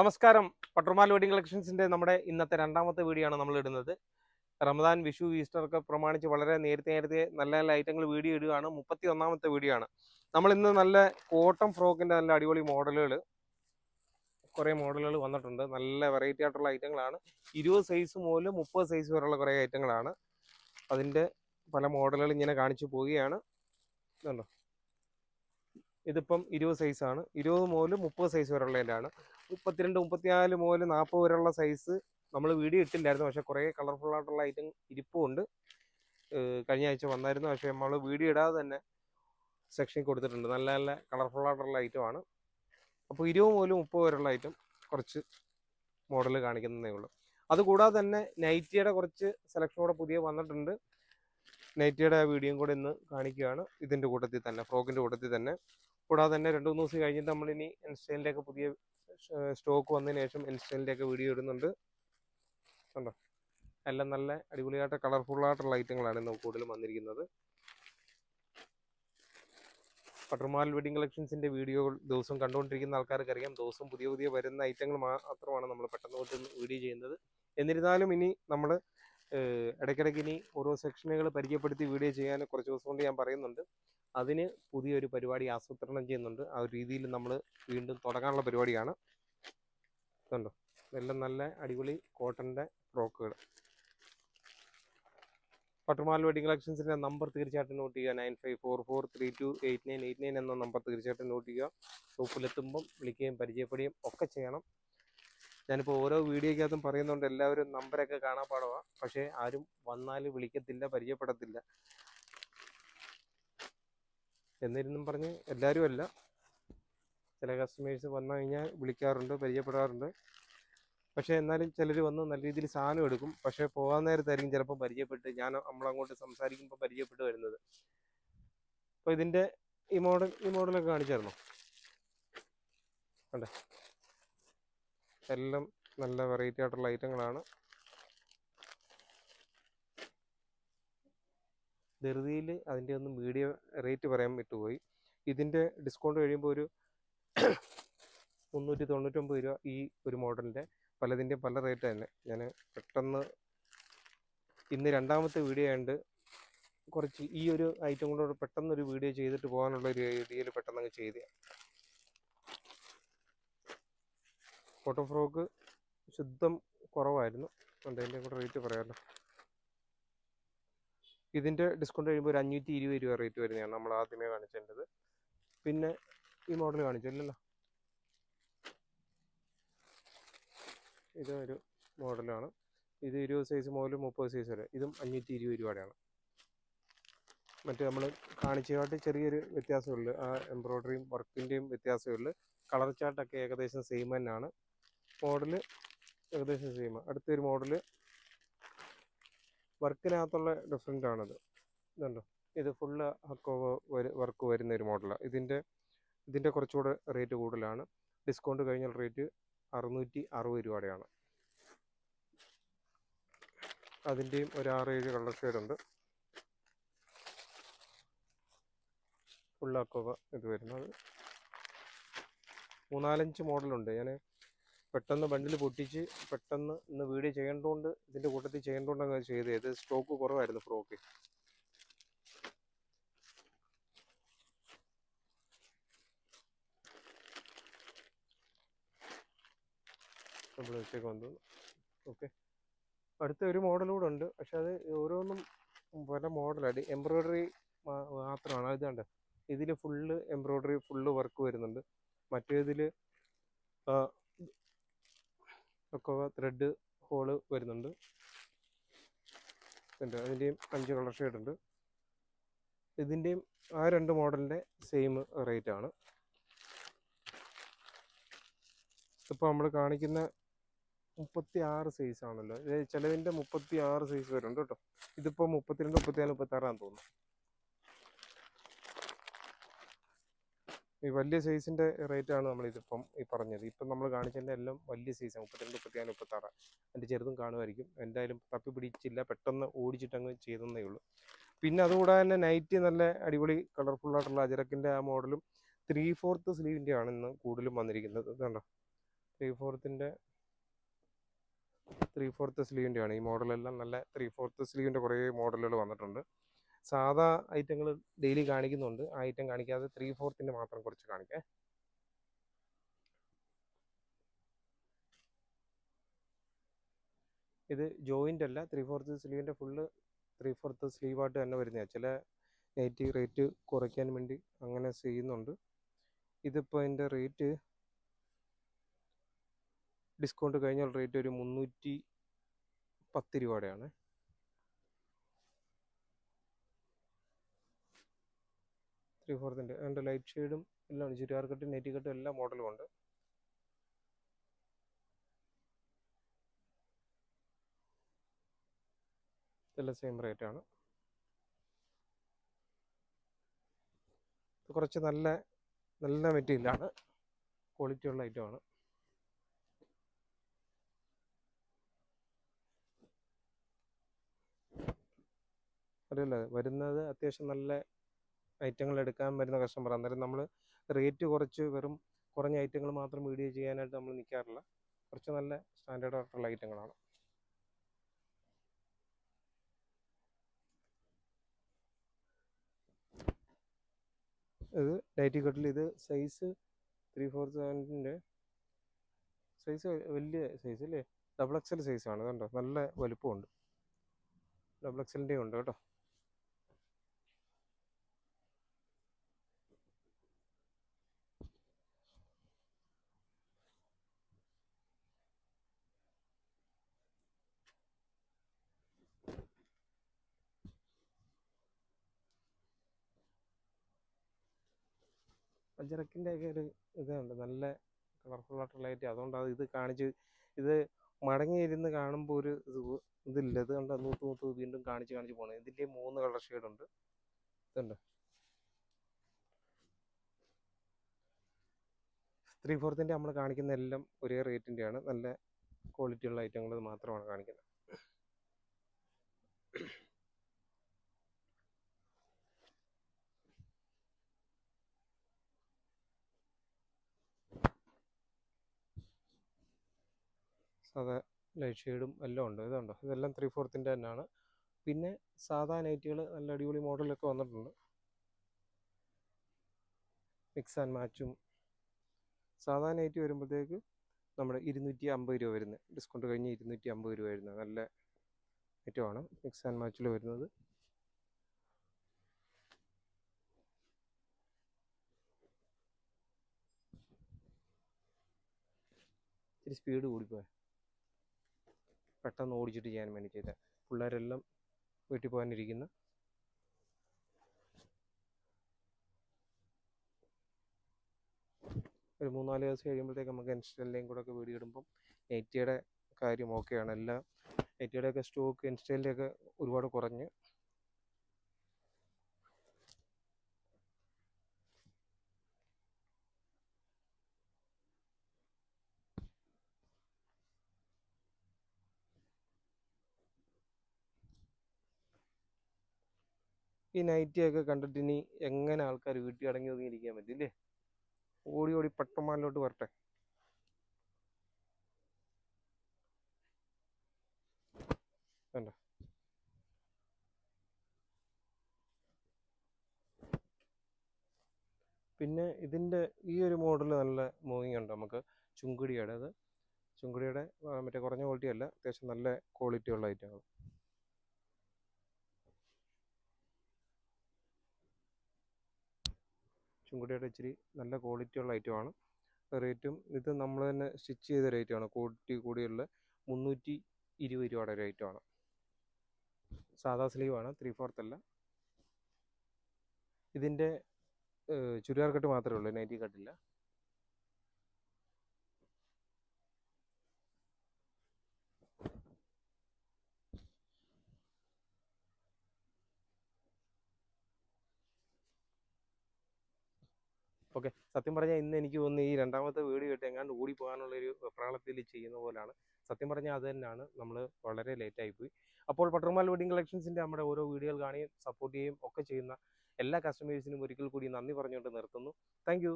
നമസ്കാരം. പട്ടുമാൽ വെഡിങ് കളക്ഷൻസിന്റെ നമ്മുടെ ഇന്നത്തെ രണ്ടാമത്തെ വീഡിയോ ആണ് നമ്മൾ ഇടുന്നത്. റമദാൻ, വിഷു, ഈസ്റ്റർ ഒക്കെ പ്രമാണിച്ച് വളരെ നേരത്തെ നല്ല നല്ല ഐറ്റങ്ങൾ വീഡിയോ ഇടുകയാണ്. 31ാമത്തെ വീഡിയോ ആണ്. നമ്മൾ ഇന്ന് നല്ല കോട്ടൺ ഫ്രോക്കിന്റെ നല്ല അടിപൊളി മോഡലുകൾ, കുറേ മോഡലുകൾ വന്നിട്ടുണ്ട്. നല്ല വെറൈറ്റി ആയിട്ടുള്ള ഐറ്റങ്ങളാണ്. 20 സൈസ് മുതൽ 30 സൈസ് വരെയുള്ള കുറേ ഐറ്റങ്ങളാണ്. അതിന്റെ പല മോഡലുകൾ ഇങ്ങനെ കാണിച്ചു പോവുകയാണ്. ഇതുണ്ടോ, ഇതിപ്പം 20 സൈസാണ്. 20 മുതൽ 30 സൈസ് വരെയുള്ളതിൻ്റെ ആണ്. 32, 34 മുതൽ 40 വരെയുള്ള സൈസ് നമ്മൾ വീഡിയോ ഇട്ടില്ലായിരുന്നു. പക്ഷേ കുറേ കളർഫുൾ ആയിട്ടുള്ള ഐറ്റം ഇരിപ്പുണ്ട്. കഴിഞ്ഞ ആഴ്ച വന്നായിരുന്നു, പക്ഷേ നമ്മൾ വീഡിയോ ഇടാതെ തന്നെ സെക്ഷനിൽ കൊടുത്തിട്ടുണ്ട്. നല്ല നല്ല കളർഫുൾ ആയിട്ടുള്ള ഐറ്റമാണ്. അപ്പോൾ 20 മുതൽ 30 വരെയുള്ള ഐറ്റം കുറച്ച് മോഡൽ കാണിക്കുന്നതേ ഉള്ളൂ. അതുകൂടാതെ തന്നെ നൈറ്റിയുടെ കുറച്ച് സെലക്ഷൻ കൂടെ പുതിയ വന്നിട്ടുണ്ട്. നൈറ്റിയുടെ വീഡിയോയും കൂടെ ഇന്ന് കാണിക്കുകയാണ്. ഇതിൻ്റെ കൂട്ടത്തിൽ തന്നെ, ഫ്രോക്കിൻ്റെ കൂട്ടത്തിൽ തന്നെ. കൂടാതെ തന്നെ 2-3 ദിവസം കഴിഞ്ഞിട്ട് നമ്മളിനി ഇൻസ്റ്റൈലിൻ്റെയൊക്കെ പുതിയ സ്റ്റോക്ക് വന്നതിന് ശേഷം ഇൻസ്റ്റൈലിൻ്റെയൊക്കെ വീഡിയോ ഇടുന്നുണ്ട്. കണ്ടോ, എല്ലാം നല്ല അടിപൊളിയായിട്ട് കളർഫുള്ളായിട്ടുള്ള ഐറ്റങ്ങളാണ് ഇന്ന് കൂടുതലും വന്നിരിക്കുന്നത്. പട്ടുമാൽ വെഡിങ് കളക്ഷൻസിൻ്റെ വീഡിയോകൾ ദിവസം കണ്ടുകൊണ്ടിരിക്കുന്ന ആൾക്കാർക്ക് അറിയാം, ദിവസം പുതിയ വരുന്ന ഐറ്റങ്ങൾ മാത്രമാണ് നമ്മൾ പെട്ടെന്ന് വീഡിയോ ചെയ്യുന്നത്. എന്നിരുന്നാലും ഇനി നമ്മൾ ഇടയ്ക്കിടയ്ക്ക് ഇനി ഓരോ സെക്ഷനുകൾ പരിചയപ്പെടുത്തി വീഡിയോ ചെയ്യാൻ കുറച്ച് ദിവസം കൊണ്ട് ഞാൻ പറയുന്നുണ്ട്. അതിന് പുതിയൊരു പരിപാടി ആസൂത്രണം ചെയ്യുന്നുണ്ട്. ആ ഒരു രീതിയിൽ നമ്മൾ വീണ്ടും തുടങ്ങാനുള്ള പരിപാടിയാണ്. ഇതുണ്ടോ, ഇതെല്ലാം നല്ല അടിപൊളി കോട്ടൻ്റെ ഫ്രോക്കുകൾ. പട്ടുമാൽ വെഡിങ് കളക്ഷൻസിൻ്റെ നമ്പർ തീർച്ചയായിട്ടും നോട്ട് ചെയ്യുക. 9544328989 എന്ന നമ്പർ തീർച്ചയായിട്ടും നോട്ട് ചെയ്യുക. ഷോപ്പിലെത്തുമ്പം വിളിക്കുകയും പരിചയപ്പെടുകയും ഒക്കെ ചെയ്യണം. ഞാനിപ്പോൾ ഓരോ വീഡിയോയ്ക്കകത്തും പറയുന്നുണ്ട് എല്ലാവരും നമ്പരൊക്കെ കാണാപ്പാടമാണ്. പക്ഷേ ആരും വന്നാൽ വിളിക്കത്തില്ല, പരിചയപ്പെടത്തില്ല. എന്നിരുന്നും പറഞ്ഞ് എല്ലാവരും അല്ല, ചില കസ്റ്റമേഴ്സ് വന്നു കഴിഞ്ഞാൽ വിളിക്കാറുണ്ട്, പരിചയപ്പെടാറുണ്ട്. പക്ഷേ എന്നാലും ചിലർ വന്ന് നല്ല രീതിയിൽ സാധനം എടുക്കും. പക്ഷേ പോകാൻ നേരത്തായിരിക്കും ചിലപ്പോൾ പരിചയപ്പെട്ട് നമ്മളങ്ങോട്ട് സംസാരിക്കുമ്പോൾ പരിചയപ്പെട്ട് വരുന്നത്. അപ്പോൾ ഇതിൻ്റെ ഈ മോഡലൊക്കെ കാണിച്ചായിരുന്നോ? അതെ, എല്ലാം നല്ല വെറൈറ്റി ആയിട്ടുള്ള ഐറ്റങ്ങളാണ്. ധൃതിയിൽ അതിൻ്റെ ഒന്നും വീഡിയോ റേറ്റ് പറയാൻ വിട്ടുപോയി. ഇതിൻ്റെ ഡിസ്കൗണ്ട് കഴിയുമ്പോൾ ഒരു 399 രൂപ ഈ ഒരു മോഡലിൻ്റെ. പലതിൻ്റെയും പല റേറ്റ് തന്നെ. ഞാൻ പെട്ടെന്ന് ഇന്ന് രണ്ടാമത്തെ വീഡിയോ ആയതുകൊണ്ട് കുറച്ച് ഈ ഒരു ഐറ്റം കൂടെ പെട്ടെന്നൊരു വീഡിയോ ചെയ്തിട്ട് പോകാനുള്ള ഒരു ഐഡിയയിൽ പെട്ടെന്ന് ചെയ്തതാണ്. ഫോട്ടോ ഫ്രോക്ക് ശുദ്ധം കുറവായിരുന്നു, അതിൻ്റെ കൂടെ റേറ്റ് പറയാമല്ലോ. ഇതിൻ്റെ ഡിസ്കൗണ്ട് കഴിയുമ്പോൾ ഒരു 520 രൂപ റേറ്റ് വരുന്നതാണ് നമ്മൾ ആദ്യമേ കാണിച്ചേണ്ടത്. പിന്നെ ഈ മോഡൽ കാണിച്ചില്ലല്ലോ, ഇതൊരു മോഡലാണ്. ഇത് 20 സൈസ് മുതൽ 30 സൈസ് വരെ. ഇതും 520 രൂപയുടെയാണ്. മറ്റേ നമ്മൾ കാണിച്ചതായിട്ട് ചെറിയൊരു വ്യത്യാസമുള്ളൂ. ആ എംബ്രോയ്ഡറിയും വർക്കിൻ്റെയും വ്യത്യാസമുള്ളൂ. കളർ ചാർട്ടൊക്കെ ഏകദേശം സെയിം തന്നെയാണ്. മോഡൽ ഏകദേശം സെയിം. അടുത്തൊരു മോഡൽ വർക്കിനകത്തുള്ള ഡിഫറൻ്റ് ആണത്. ഇതുണ്ടോ, ഇത് ഫുള്ള് വർക്ക് വരുന്ന ഒരു മോഡലാണ്. ഇതിൻ്റെ കുറച്ചുകൂടെ റേറ്റ് കൂടുതലാണ്. ഡിസ്കൗണ്ട് കഴിഞ്ഞാൽ റേറ്റ് 660 രൂപയുടെയാണ്. അതിൻ്റെയും ഒരു 6-7 കളർ ഷെയ്ഡുണ്ട്. ഫുൾ അക്കോവ ഇത് വരുന്നത്. 3-4 മോഡലുണ്ട്. ഞാൻ പെട്ടെന്ന് ബണ്ടിൽ പൊട്ടിച്ച് പെട്ടെന്ന് ഇന്ന് വീഡിയോ ചെയ്യേണ്ടതുകൊണ്ട്, ഇതിൻ്റെ കൂട്ടത്തിൽ ചെയ്യേണ്ടതുകൊണ്ട് അങ്ങനെ ചെയ്തത്. ഇത് സ്റ്റോക്ക് കുറവായിരുന്നു ഫ്രോക്ക്. നമ്മൾ വെച്ചേക്ക് വന്നു. ഓക്കെ, അടുത്ത ഒരു മോഡൽ കൂടെ ഉണ്ട്. പക്ഷെ അത് ഓരോന്നും പല മോഡലാണ്. എംബ്രോയ്ഡറി മാത്രമാണ്. ഇതാണ്ട് ഇതിൽ ഫുള്ള് എംബ്രോയ്ഡറി, ഫുള്ള് വർക്ക് വരുന്നുണ്ട്. മറ്റേതിൽ ഒക്കെ ത്രെഡ് ഹോള് വരുന്നുണ്ട്. അതിൻ്റെയും 5 കളർ ഷെയ്ഡ് ഉണ്ട്. ഇതിൻ്റെയും ആ 2 മോഡലിൻ്റെ സെയിം റേറ്റ് ആണ്. ഇപ്പോൾ നമ്മൾ കാണിക്കുന്ന 36 സൈസ് ആണല്ലോ. ചിലതിൻ്റെ 36 സൈസ് വരുന്നുണ്ട് കേട്ടോ. ഇതിപ്പോൾ 32, 34, 36 തോന്നുന്നു. ഈ വലിയ സൈസിൻ്റെ റേറ്റാണ് നമ്മളിതിപ്പം ഈ പറഞ്ഞത്. ഇപ്പം നമ്മൾ കാണിച്ചതിൻ്റെ എല്ലാം വലിയ സൈസാണ്. 32, 34, 36. അതിൻ്റെ ചെറുതും കാണുമായിരിക്കും. എന്തായാലും തപ്പി പിടിച്ചില്ല, പെട്ടെന്ന് ഓടിച്ചിട്ടങ്ങ് ചെയ്തതേ ഉള്ളൂ. പിന്നെ അതുകൂടാതെ തന്നെ നൈറ്റ് നല്ല അടിപൊളി കളർഫുള്ളായിട്ടുള്ള അജരക്കിൻ്റെ ആ മോഡലും 3/4 സ്ലീവിൻ്റെ ആണ് ഇന്ന് കൂടുതലും വന്നിരിക്കുന്നത്. കണ്ടോ, 3/4 സ്ലീവിൻ്റെ ആണ് ഈ മോഡലെല്ലാം. നല്ല 3/4 സ്ലീവിൻ്റെ കുറേ മോഡലുകൾ വന്നിട്ടുണ്ട്. സാധാ ഐറ്റങ്ങൾ ഡെയിലി കാണിക്കുന്നുണ്ട്, ആ ഐറ്റം കാണിക്കാതെ 3/4 മാത്രം കുറച്ച് കാണിക്കാം. ഇത് ജോയിൻ്റ് അല്ല, 3/4 സ്ലീവിൻ്റെ ഫുള്ള് 3/4 സ്ലീവായിട്ട് തന്നെ വരുന്നതാണ്. ചില നൈറ്റി റേറ്റ് കുറയ്ക്കാൻ വേണ്ടി അങ്ങനെ ചെയ്യുന്നുണ്ട്. ഇതിപ്പോൾ അതിൻ്റെ റേറ്റ് ഡിസ്കൗണ്ട് കഴിഞ്ഞാൽ റേറ്റ് ഒരു 310 രൂപയുടെയാണ്. അതിൻ്റെ ലൈറ്റ് ഷെയ്ഡും എല്ലാം, ചുരിദാർ കട്ടും നെറ്റി കട്ടും എല്ലാ മോഡലും ഉണ്ട്. ഇതെല്ലാം സെയിം റേറ്റാണ്. കുറച്ച് നല്ല നല്ല മെറ്റീരിയലാണ്, ക്വാളിറ്റി ഉള്ള ഐറ്റമാണ്. അറിയില്ല, വരുന്നത് അത്യാവശ്യം നല്ല ഐറ്റങ്ങൾ എടുക്കാൻ വരുന്ന കസ്റ്റമർ. അന്നേരം നമ്മൾ റേറ്റ് കുറച്ച് വെറും കുറഞ്ഞ ഐറ്റങ്ങൾ മാത്രം വീഡിയോ ചെയ്യാനായിട്ട് നമ്മൾ നിൽക്കാറില്ല. കുറച്ച് നല്ല സ്റ്റാൻഡേർഡ് ആയിട്ടുള്ള ഐറ്റങ്ങളാണ്. ഇത് നൈറ്റി കട്ടിൽ, ഇത് സൈസ് 3/4 സൈസ് വലിയ സൈസ് അല്ലേ, XXL സൈസാണ്. അതുകൊണ്ടോ നല്ല വലുപ്പമുണ്ട്, XXLൻ്റെ ഉണ്ട് കേട്ടോ. അജറക്കിൻ്റെ ഒക്കെ ഒരു ഇതുണ്ട്, നല്ല കളർഫുള്ളായിട്ടുള്ള ഐറ്റം. അതുകൊണ്ടാണ് ഇത് കാണിച്ച്, ഇത് മടങ്ങിയിരുന്ന് കാണുമ്പോൾ ഒരു ഇതില്ല. ഇത് കണ്ട നൂത്ത് വീണ്ടും കാണിച്ച് പോകണം. ഇതിൻ്റെ 3 കളർ ഷെയ്ഡുണ്ട്. ഇതുണ്ട് 3/4 നമ്മൾ കാണിക്കുന്ന എല്ലാം ഒരേ റേറ്റിൻ്റെയാണ്. നല്ല ക്വാളിറ്റി ഉള്ള ഐറ്റങ്ങൾ മാത്രമാണ് കാണിക്കുന്നത്. സാധാ ലൈറ്റ് ഷെയ്ഡും എല്ലാം ഉണ്ട്. ഇതുണ്ടോ, ഇതെല്ലാം 3/4 തന്നെയാണ്. പിന്നെ സാധാ നൈറ്റികൾ നല്ല അടിപൊളി മോഡലൊക്കെ വന്നിട്ടുണ്ട്, മിക്സ് ആൻഡ് മാച്ചും. സാധാ നൈറ്റി വരുമ്പോഴത്തേക്ക് നമ്മുടെ 250 രൂപ വരുന്നത്, ഡിസ്കൗണ്ട് കഴിഞ്ഞ് 250 രൂപ വരുന്നത്. നല്ല ഐറ്റമാണ്, മിക്സ് ആൻഡ് മാച്ചിൽ വരുന്നത്. ഇച്ചിരി സ്പീഡ് കൂടിപ്പോയി, പെട്ടെന്ന് ഓടിച്ചിട്ട് ചെയ്യാൻ വേണ്ടി ചെയ്ത. പിള്ളേരെല്ലാം വീട്ടിൽ പോകാനിരിക്കുന്ന ഒരു 3-4 ദിവസം കഴിയുമ്പോഴത്തേക്ക് നമുക്ക് ഇൻസ്റ്റയിലേയും കൂടെ ഒക്കെ വീഡിയോ ഇടുമ്പം നൈറ്റിയുടെ കാര്യം ഓക്കെയാണ്. എല്ലാം നൈറ്റിയുടെയൊക്കെ സ്റ്റോക്ക് ഇൻസ്റ്റയിലൊക്കെ ഒരുപാട് കുറഞ്ഞ്. ഈ നൈറ്റിയൊക്കെ കണ്ടിട്ട് ഇനി എങ്ങനെ ആൾക്കാർ വീട്ടിൽ അടങ്ങി ഒതുങ്ങിയിരിക്കാൻ പറ്റില്ലേ? ഓടി ഓടി പട്ടമാലിലോട്ട് വരട്ടെ. വേണ്ട, പിന്നെ ഇതിൻ്റെ ഈ ഒരു മോഡൽ നല്ല മൂവിങ് ഉണ്ട് നമുക്ക്. ചുങ്കുടിയുടെ മറ്റേ കുറഞ്ഞ ക്വാളിറ്റി അല്ല, അത്യാവശ്യം നല്ല ക്വാളിറ്റി ഉള്ള ഐറ്റങ്ങൾ. ചുങ്കുടിയുടെ ഇച്ചിരി നല്ല ക്വാളിറ്റി ഉള്ള ഐറ്റമാണ്. റേറ്റും ഇത് നമ്മൾ തന്നെ സ്റ്റിച്ച് ചെയ്ത റേറ്റാണ്, ക്വാളിറ്റി കൂടിയുള്ള 320 രൂപയുടെ ഒരു ഐറ്റമാണ്. സാധാ സ്ലീവാണ്, 3/4 അല്ല. ഇതിൻ്റെ ചുരിദാർ കട്ട് മാത്രമേ ഉള്ളൂ, നൈറ്റി കട്ടില്ല. ഓക്കെ, സത്യം പറഞ്ഞാൽ ഇന്ന് എനിക്ക് തോന്നുന്നു ഈ രണ്ടാമത്തെ വീഡിയോ ഇട്ട് എങ്ങാണ്ട് ഓടി പോകാനുള്ളൊരു വെപ്രാളത്തിൽ ചെയ്യുന്ന പോലാണ്. സത്യം പറഞ്ഞാൽ അത് തന്നെയാണ്, നമ്മൾ വളരെ ലേറ്റായിപ്പോയി. അപ്പോൾ പട്ടർമാൽ വെഡിങ് കളക്ഷൻസിൻ്റെ നമ്മുടെ ഓരോ വീഡിയോകൾ കാണുകയും സപ്പോർട്ട് ചെയ്യുകയും ഒക്കെ ചെയ്യുന്ന എല്ലാ കസ്റ്റമേഴ്സിനും ഒരിക്കൽ കൂടി നന്ദി പറഞ്ഞുകൊണ്ട് നിർത്തുന്നു. താങ്ക്